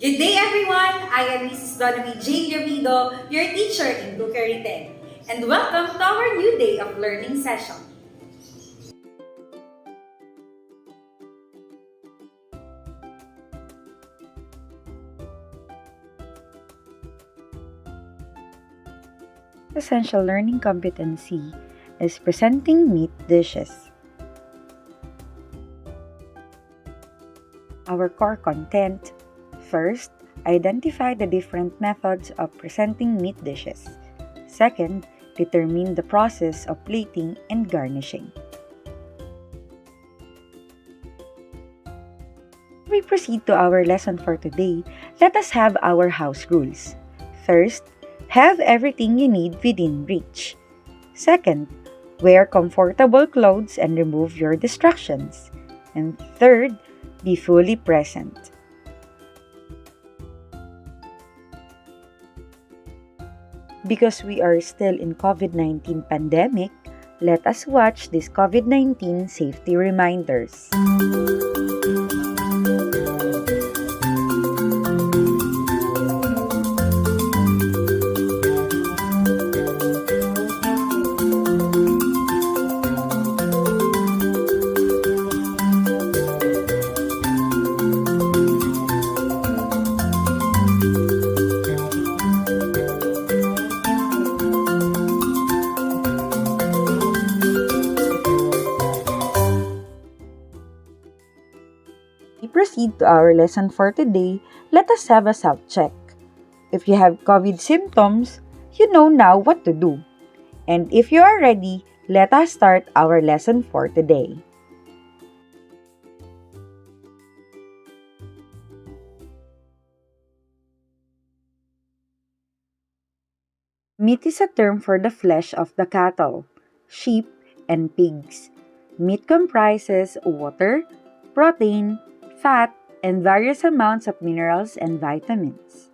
Good day everyone! I am Mrs. Donovan Jane Garrido, your teacher in Cookery 10. And welcome to our new day of learning session. Essential learning competency is presenting meat dishes. Our core content. First, identify the different methods of presenting meat dishes. Second, determine the process of plating and garnishing. We proceed to our lesson for today. Let us have our house rules. First, have everything you need within reach. Second, wear comfortable clothes and remove your distractions. And third, be fully present. Because we are still in COVID-19 pandemic, let us watch these COVID-19 safety reminders. We proceed to our lesson for today. Let us have a self-check. If you have COVID symptoms, you know now what to do. And if you are ready, let us start our lesson for today. Meat is a term for the flesh of the cattle, sheep, and pigs. Meat comprises water, protein, fat, and various amounts of minerals and vitamins.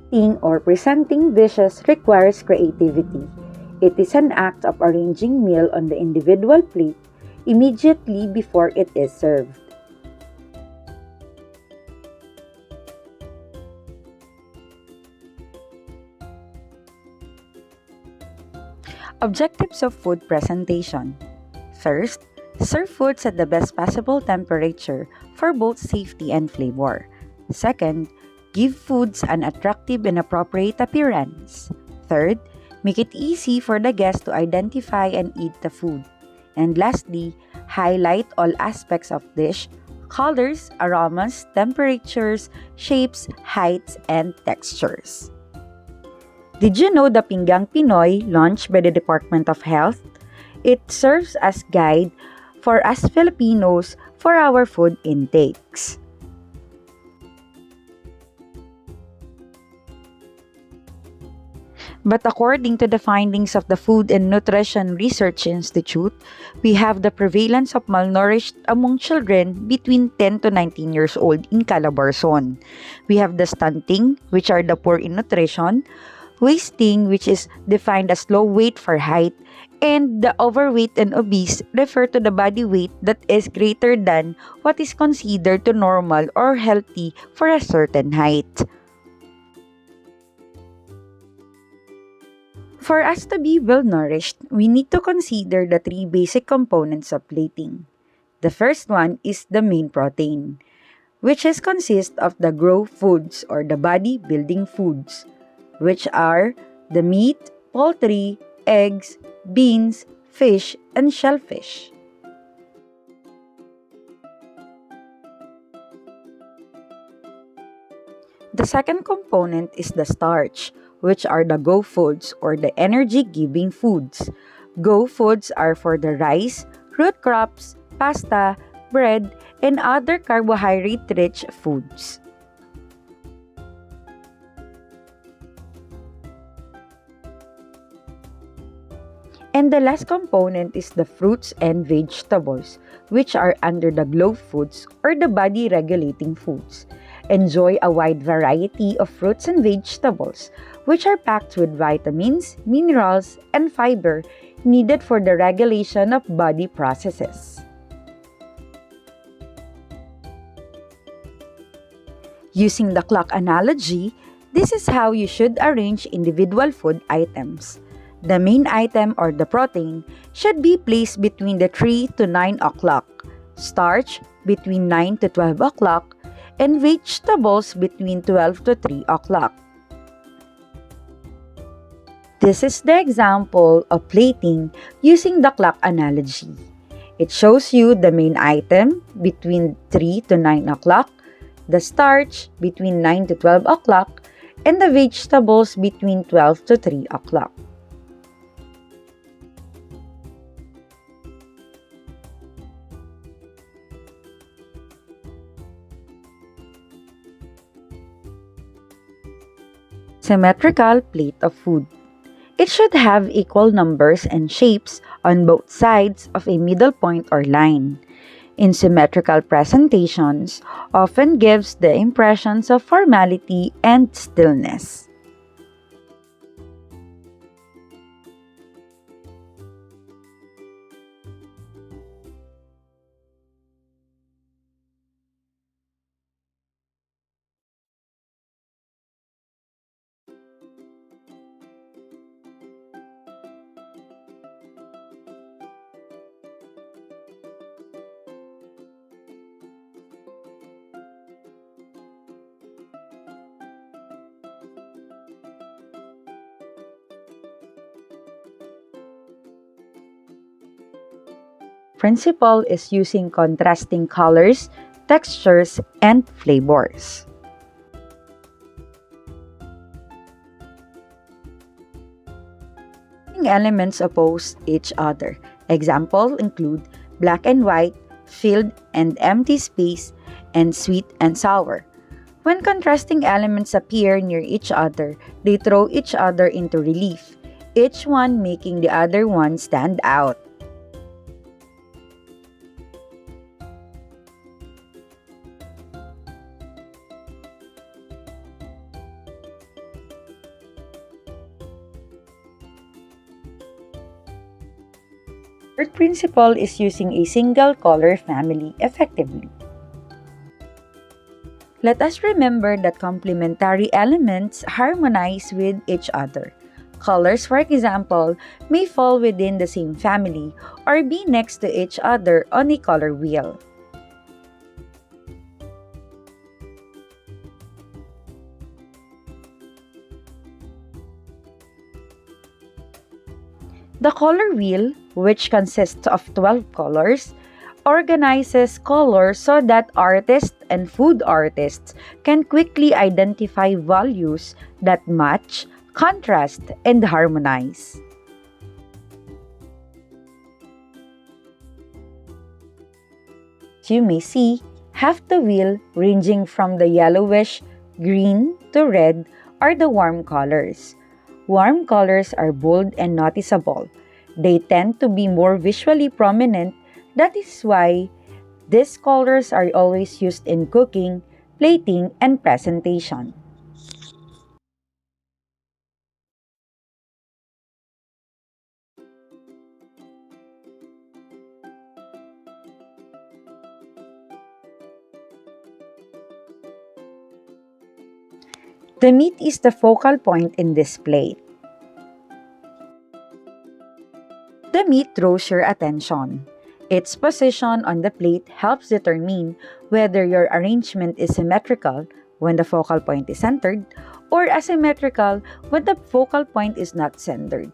Eating or presenting dishes requires creativity. It is an act of arranging meal on the individual plate immediately before it is served. Objectives of food presentation. First, serve foods at the best possible temperature for both safety and flavor. Second, give foods an attractive and appropriate appearance. Third, make it easy for the guest to identify and eat the food. And lastly, highlight all aspects of dish, colors, aromas, temperatures, shapes, heights, and textures. Did you know the Pinggang Pinoy launched by the Department of Health? It serves as guide for us Filipinos for our food intakes. But according to the findings of the Food and Nutrition Research Institute, we have the prevalence of malnourished among children between 10 to 19 years old in Calabarzon. We have the stunting, which are the poor in nutrition, wasting, which is defined as low weight for height, and the overweight and obese refer to the body weight that is greater than what is considered to normal or healthy for a certain height. For us to be well-nourished, we need to consider the three basic components of plating. The first one is the main protein, which consists of the growth foods or the body-building foods, which are the meat, poultry, eggs, beans, fish, and shellfish. The second component is the starch, which are the go foods or the energy-giving foods. Go foods are for the rice, root crops, pasta, bread, and other carbohydrate-rich foods. And the last component is the fruits and vegetables, which are under the glow foods or the body regulating foods. Enjoy a wide variety of fruits and vegetables, which are packed with vitamins, minerals, and fiber needed for the regulation of body processes. Using the clock analogy, this is how you should arrange individual food items. The main item or the protein should be placed between the 3 to 9 o'clock, starch between 9 to 12 o'clock, and vegetables between 12 to 3 o'clock. This is the example of plating using the clock analogy. It shows you the main item between 3 to 9 o'clock, the starch between 9 to 12 o'clock, and the vegetables between 12 to 3 o'clock. Symmetrical plate of food. It should have equal numbers and shapes on both sides of a middle point or line. In symmetrical presentations, often gives the impressions of formality and stillness. Principle is using contrasting colors, textures, and flavors. Elements oppose each other. Examples include black and white, filled and empty space, and sweet and sour. When contrasting elements appear near each other, they throw each other into relief, each one making the other one stand out. Third principle is using a single color family effectively. Let us remember that complementary elements harmonize with each other. Colors, for example, may fall within the same family or be next to each other on a color wheel. The color wheel, which consists of 12 colors, organizes colors so that artists and food artists can quickly identify values that match, contrast, and harmonize. As you may see, half the wheel ranging from the yellowish, green to red are the warm colors. Warm colors are bold and noticeable. They tend to be more visually prominent. That is why these colors are always used in cooking, plating, and presentation. The meat is the focal point in this plate. The meat draws your attention. Its position on the plate helps determine whether your arrangement is symmetrical when the focal point is centered or asymmetrical when the focal point is not centered.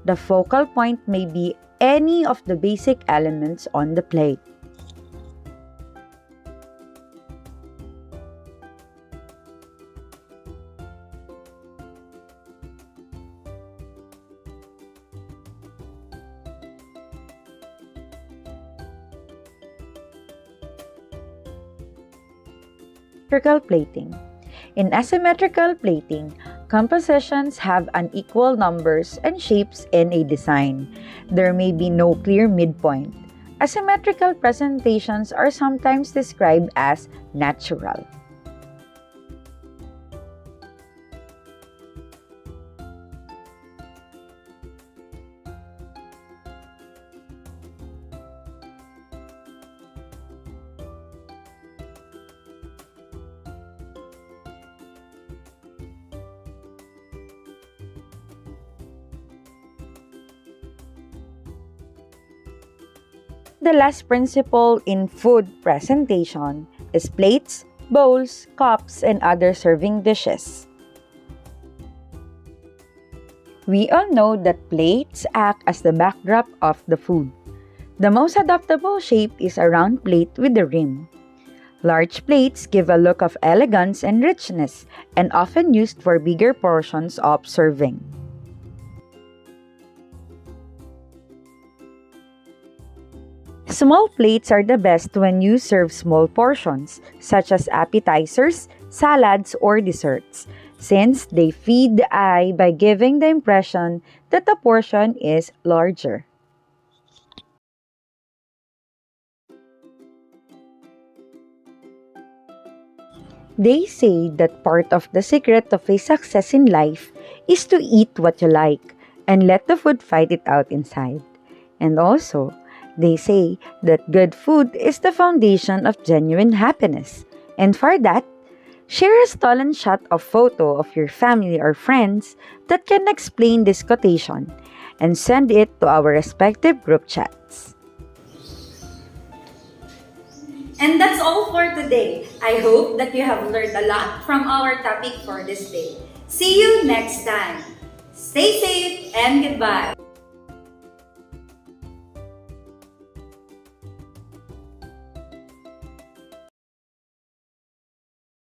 The focal point may be any of the basic elements on the plate. Asymmetrical plating. In asymmetrical plating, Compositions have unequal numbers and shapes in a design. There may be no clear midpoint. Asymmetrical presentations are sometimes described as natural. The last principle in food presentation is plates, bowls, cups, and other serving dishes. We all know that plates act as the backdrop of the food. The most adaptable shape is a round plate with a rim. Large plates give a look of elegance and richness and often used for bigger portions of serving. Small plates are the best when you serve small portions, such as appetizers, salads, or desserts, since they feed the eye by giving the impression that the portion is larger. They say that part of the secret of a success in life is to eat what you like and let the food fight it out inside. And also, they say that good food is the foundation of genuine happiness. And for that, share a stolen shot of photo of your family or friends that can explain this quotation and send it to our respective group chats. And that's all for today. I hope that you have learned a lot from our topic for this day. See you next time. Stay safe and goodbye.